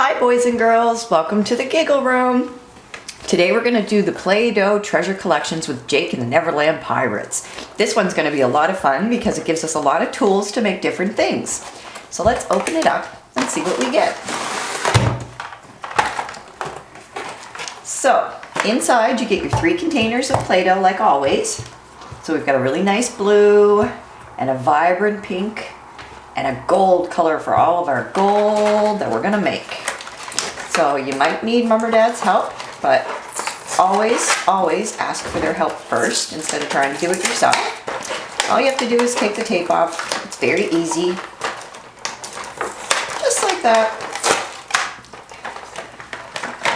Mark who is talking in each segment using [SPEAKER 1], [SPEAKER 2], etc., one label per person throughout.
[SPEAKER 1] Hi boys and girls, welcome to the Giggle Room. Today we're going to do the Play-Doh treasure collections with Jake and the Neverland Pirates. This one's going to be a lot of fun because it gives us a lot of tools to make different things. So let's open it up and see what we get. So inside you get your 3 containers of Play-Doh like always. So we've got a really nice blue and a vibrant pink and a gold color for all of our gold that we're going to make. So you might need mom or dad's help, but always ask for their help first instead of trying to do it yourself. All you have to do is take the tape off. It's very easy. Just like that.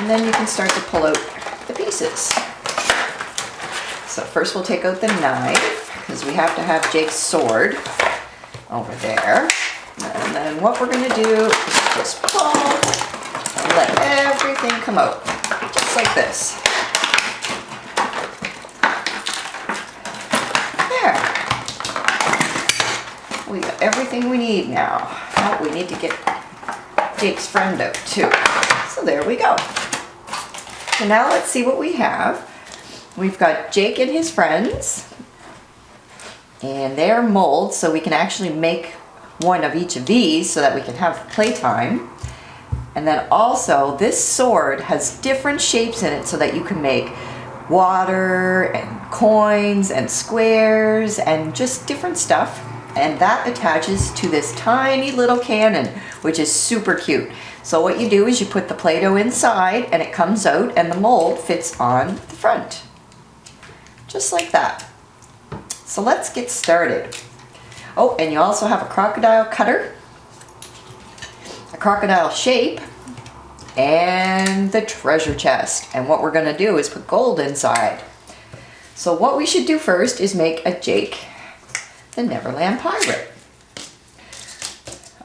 [SPEAKER 1] And then you can start to pull out the pieces. So first we'll take out the knife because we have to have Jake's sword over there. And then what we're going to do is just pull and let everything come out, just like this. There. We got everything we need now. Oh, we need to get Jake's friend out too. So there we go. So now let's see what we have. We've got Jake and his friends, and they're molds, so we can actually make one of each of these so that we can have playtime. And then also this sword has different shapes in it so that you can make water and coins and squares and just different stuff. And that attaches to this tiny little cannon, which is super cute. So what you do is you put the Play-Doh inside and it comes out and the mold fits on the front. Just like that. So let's get started. Oh, and you also have a crocodile cutter, a crocodile shape, and the treasure chest. And what we're going to do is put gold inside. So what we should do first is make a Jake the Neverland Pirate.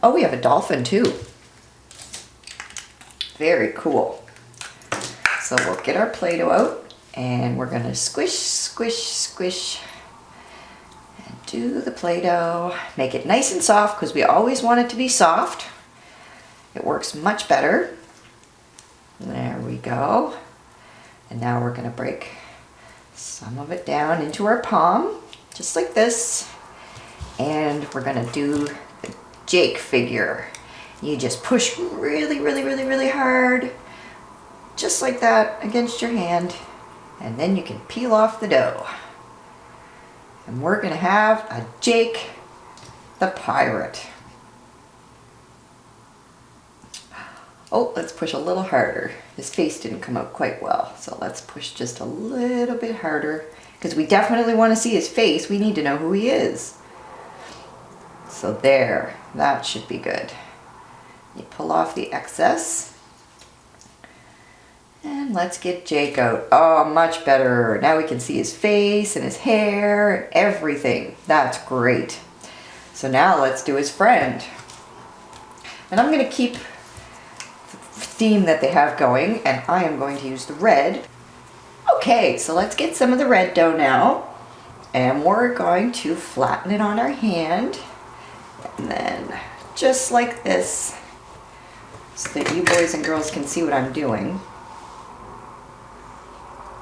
[SPEAKER 1] Oh, we have a dolphin too. Very cool. So we'll get our Play-Doh out and we're going to squish, squish, squish. Do the Play-Doh, make it nice and soft because we always want it to be soft. It works much better. There we go. And now we're going to break some of it down into our palm, just like this. And we're going to do the Jake figure. You just push really, really, really, really hard, just like that against your hand. And then you can peel off the dough. And we're going to have a Jake the Pirate. Oh, let's push a little harder. His face didn't come out quite well, so let's push just a little bit harder because we definitely want to see his face. We need to know who he is. So there, that should be good. You pull off the excess. And let's get Jake out. Oh, much better. Now we can see his face and his hair and everything. That's great. So now let's do his friend. And I'm going to keep the theme that they have going, and I am going to use the red. Okay, so let's get some of the red dough now. And we're going to flatten it on our hand. And then just like this, so that you boys and girls can see what I'm doing.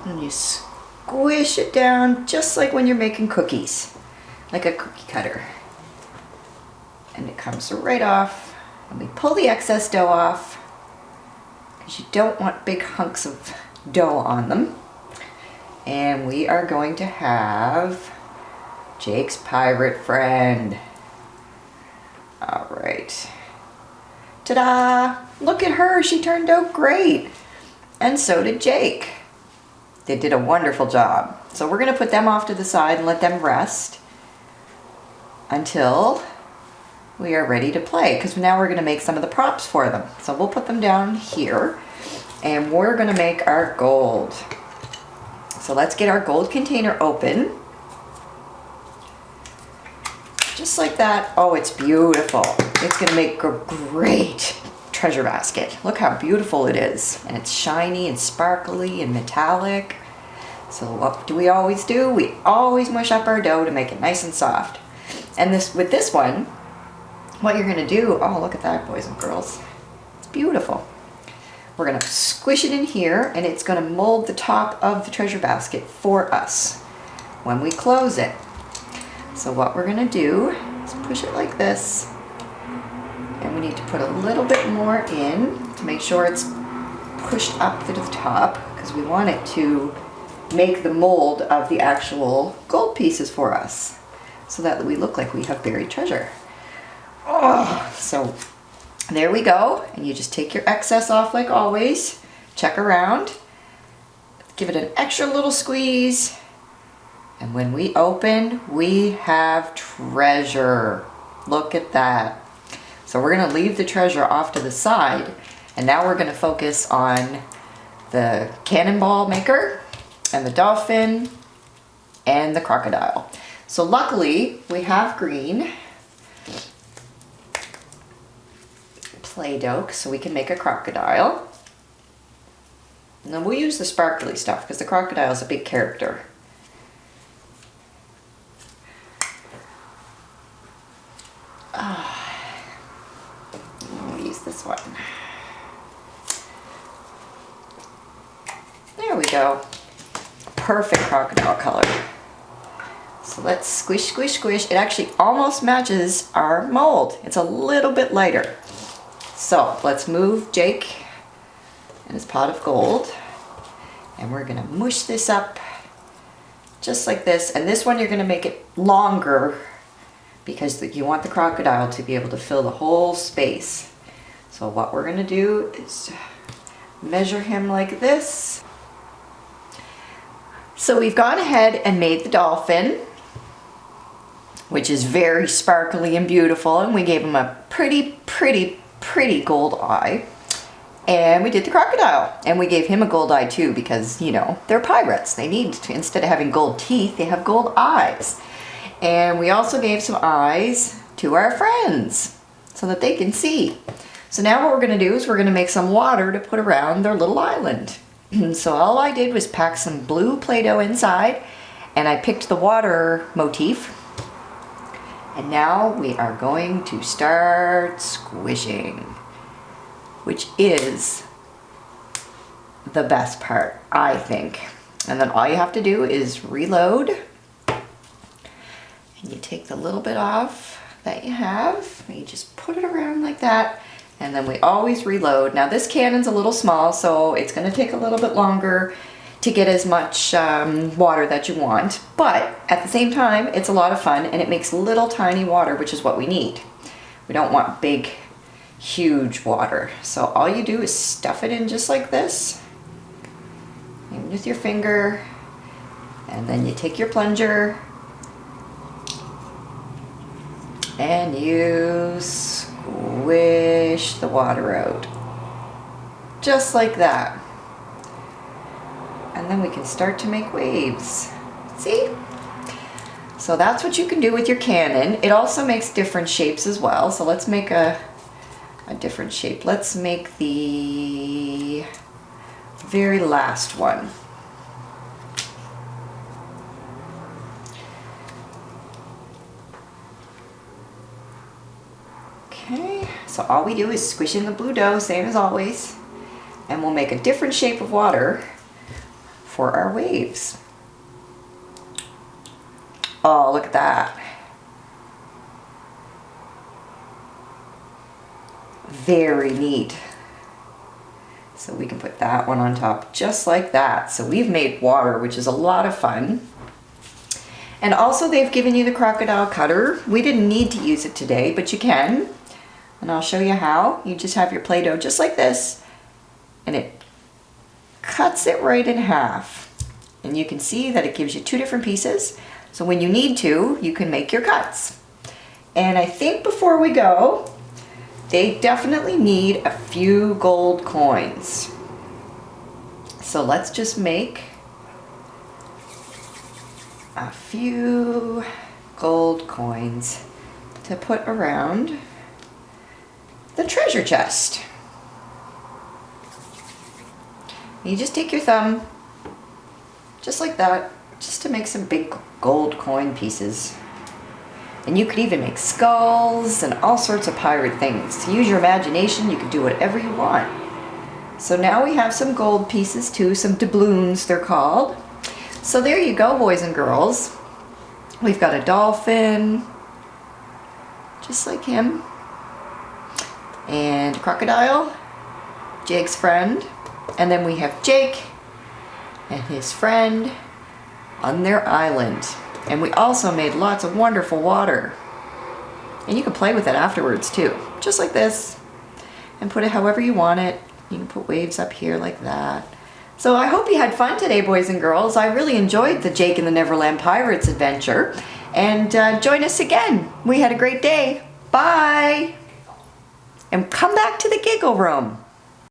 [SPEAKER 1] And you squish it down just like when you're making cookies, like a cookie cutter. And it comes right off. And we pull the excess dough off because you don't want big hunks of dough on them. And we are going to have Jake's pirate friend. All right. Ta-da! Look at her, she turned out great. And so did Jake. They did a wonderful job. So we're going to put them off to the side and let them rest until we are ready to play, because now we're going to make some of the props for them. So we'll put them down here and we're going to make our gold. So let's get our gold container open. Just like that. Oh, it's beautiful. It's going to make a great treasure basket. Look how beautiful it is. And it's shiny and sparkly and metallic. So what do? We always mush up our dough to make it nice and soft. And with this one, what you're going to do, oh, look at that, boys and girls. It's beautiful. We're gonna squish it in here and it's gonna mold the top of the treasure basket for us when we close it. So what we're gonna do is push it like this, and we need to put a little bit more in to make sure it's pushed up to the top, because we want it to make the mold of the actual gold pieces for us so that we look like we have buried treasure. Oh, so there we go. And you just take your excess off like always, check around, give it an extra little squeeze, and when we open, we have treasure. Look at that. So we're gonna leave the treasure off to the side, and now we're gonna focus on the cannonball maker and the dolphin and the crocodile. So luckily we have green Play-Doh so we can make a crocodile. And then we'll use the sparkly stuff because the crocodile is a big character. We'll use this one. There we go. Perfect crocodile color. So let's squish, squish, squish. It actually almost matches our mold. It's a little bit lighter. So let's move Jake and his pot of gold. And we're gonna mush this up just like this. And this one you're gonna make it longer because you want the crocodile to be able to fill the whole space. So what we're gonna do is measure him like this. So we've gone ahead and made the dolphin, which is very sparkly and beautiful, and we gave him a pretty, pretty, pretty gold eye. And we did the crocodile, and we gave him a gold eye too because, you know, they're pirates. They need to, instead of having gold teeth, they have gold eyes. And we also gave some eyes to our friends so that they can see. So now what we're gonna do is we're gonna make some water to put around their little island. So all I did was pack some blue Play-Doh inside, and I picked the water motif. And now we are going to start squishing, which is the best part, I think. And then all you have to do is reload. And you take the little bit off that you have, and you just put it around like that. And then we always reload. Now this cannon's a little small, so it's gonna take a little bit longer to get as much water that you want. But at the same time, it's a lot of fun, and it makes little tiny water, which is what we need. We don't want big, huge water. So all you do is stuff it in just like this, and with your finger, and then you take your plunger, and you squish the water out. Just like that. And then we can start to make waves. See? So that's what you can do with your cannon. It also makes different shapes as well. So let's make a different shape. Let's make the very last one. Okay, so all we do is squish in the blue dough, same as always, and we'll make a different shape of water for our waves. Oh, look at that. Very neat. So we can put that one on top just like that. So we've made water, which is a lot of fun. And also they've given you the crocodile cutter. We didn't need to use it today, but you can. And I'll show you how. You just have your Play-Doh just like this, and it cuts it right in half. And you can see that it gives you two different pieces. So when you need to, you can make your cuts. And I think before we go, they definitely need a few gold coins. So let's just make a few gold coins to put around the treasure chest. You just take your thumb, just like that, just to make some big gold coin pieces. And you could even make skulls and all sorts of pirate things. To use your imagination, you could do whatever you want. So now we have some gold pieces too, some doubloons they're called. So there you go, boys and girls. We've got a dolphin, just like him, and a crocodile, Jake's friend, and then we have Jake and his friend on their island. And we also made lots of wonderful water. And you can play with it afterwards too, just like this, and put it however you want it. You can put waves up here like that. So I hope you had fun today, boys and girls. I really enjoyed the Jake and the Neverland Pirates adventure. And join us again. We had a great day. Bye. And come back to the Giggle Room.